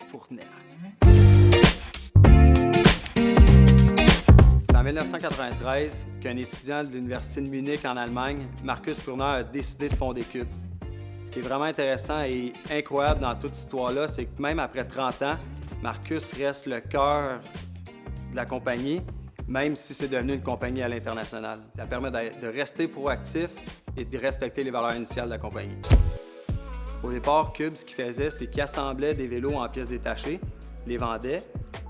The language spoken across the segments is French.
Fournière. C'est en 1993 qu'un étudiant de l'Université de Munich en Allemagne, Markus Purner, a décidé de fonder Cube. Ce qui est vraiment intéressant et incroyable dans toute cette histoire-là, c'est que même après 30 ans, Markus reste le cœur de la compagnie, même si c'est devenu une compagnie à l'international. Ça permet de rester proactif et de respecter les valeurs initiales de la compagnie. Au départ, Cube, ce qu'il faisait, c'est qu'il assemblait des vélos en pièces détachées, les vendait,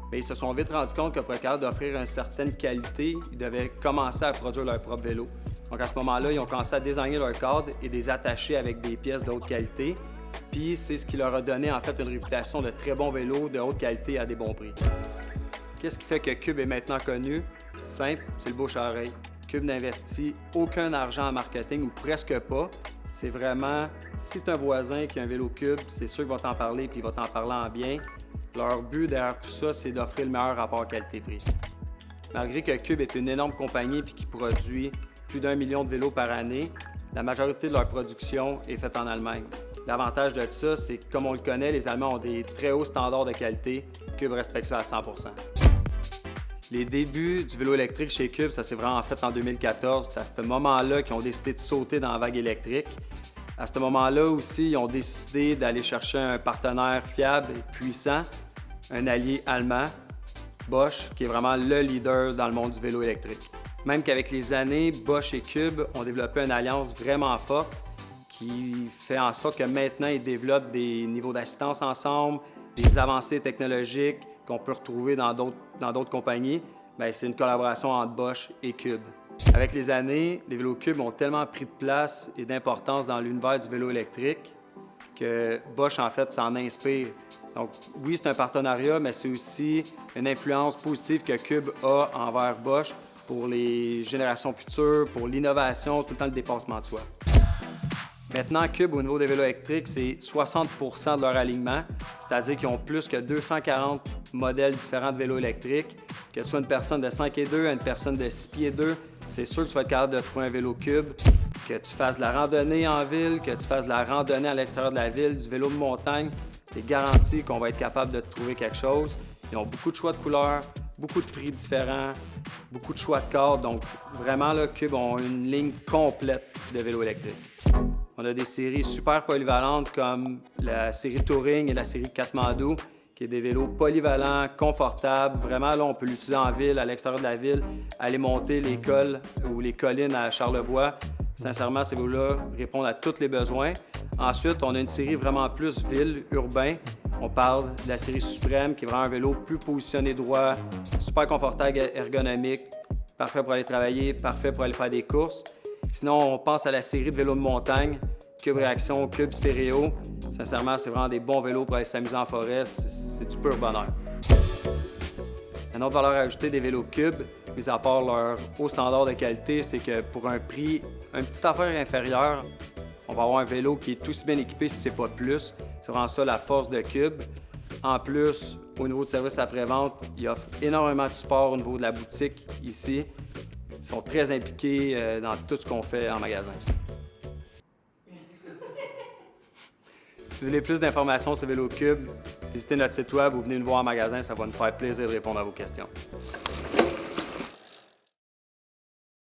mais ils se sont vite rendus compte que pour être capable d'offrir une certaine qualité, ils devaient commencer à produire leur propre vélo. Donc à ce moment-là, ils ont commencé à désigner leur cadre et les attacher avec des pièces de haute qualité. Puis c'est ce qui leur a donné en fait une réputation de très bons vélos de haute qualité à des bons prix. Qu'est-ce qui fait que Cube est maintenant connu? Simple, c'est le bouche-à-oreille. Cube n'investit aucun argent en marketing ou presque pas. C'est vraiment, si tu as un voisin qui a un vélo Cube, c'est sûr qu'il va t'en parler puis il va t'en parler en bien. Leur but derrière tout ça, c'est d'offrir le meilleur rapport qualité-prix. Malgré que Cube est une énorme compagnie et qui produit plus d'1 million de vélos par année, la majorité de leur production est faite en Allemagne. L'avantage de ça, c'est que, comme on le connaît, les Allemands ont des très hauts standards de qualité. Cube respecte ça à 100%. Les débuts du vélo électrique chez Cube, ça s'est vraiment fait en 2014. C'est à ce moment-là qu'ils ont décidé de sauter dans la vague électrique. À ce moment-là aussi, ils ont décidé d'aller chercher un partenaire fiable et puissant, un allié allemand, Bosch, qui est vraiment le leader dans le monde du vélo électrique. Même qu'avec les années, Bosch et Cube ont développé une alliance vraiment forte qui fait en sorte que maintenant, ils développent des niveaux d'assistance ensemble, des avancées technologiques qu'on peut retrouver dans d'autres compagnies. Bien, c'est une collaboration entre Bosch et Cube. Avec les années, les vélos Cube ont tellement pris de place et d'importance dans l'univers du vélo électrique que Bosch, en fait, s'en inspire. Donc, oui, c'est un partenariat, mais c'est aussi une influence positive que Cube a envers Bosch pour les générations futures, pour l'innovation, tout le temps le dépassement de soi. Maintenant, Cube, au niveau des vélos électriques, c'est 60% de leur alignement, c'est-à-dire qu'ils ont plus que 240 modèles différents de vélos électriques. Que tu sois une personne de 5 et 2 à une personne de 6 pieds 2, c'est sûr que tu vas être capable de trouver un vélo Cube. Que tu fasses de la randonnée en ville, que tu fasses de la randonnée à l'extérieur de la ville, du vélo de montagne, c'est garanti qu'on va être capable de te trouver quelque chose. Ils ont beaucoup de choix de couleurs, beaucoup de prix différents, beaucoup de choix de cadres. Donc, vraiment, là, Cube ont une ligne complète de vélos électriques. On a des séries super polyvalentes comme la série Touring et la série Katmandou, qui est des vélos polyvalents, confortables. Vraiment, là, on peut l'utiliser en ville, à l'extérieur de la ville, aller monter les cols ou les collines à Charlevoix. Sincèrement, ces vélos-là répondent à tous les besoins. Ensuite, on a une série vraiment plus ville, urbain. On parle de la série Suprême, qui est vraiment un vélo plus positionné droit, super confortable, ergonomique, parfait pour aller travailler, parfait pour aller faire des courses. Sinon, on pense à la série de vélos de montagne, Cube Réaction, Cube Stéréo. Sincèrement, c'est vraiment des bons vélos pour aller s'amuser en forêt. C'est du pur bonheur. Une autre valeur ajoutée des vélos Cube, mis à part leur haut standard de qualité, c'est que pour un prix, une petite affaire inférieure, on va avoir un vélo qui est aussi bien équipé si ce n'est pas plus. C'est vraiment ça la force de Cube. En plus, au niveau du service après-vente, ils offrent énormément de support au niveau de la boutique ici. Ils sont très impliqués dans tout ce qu'on fait en magasin. Si vous voulez plus d'informations sur Vélo Cube, visitez notre site web ou venez nous voir en magasin, ça va nous faire plaisir de répondre à vos questions.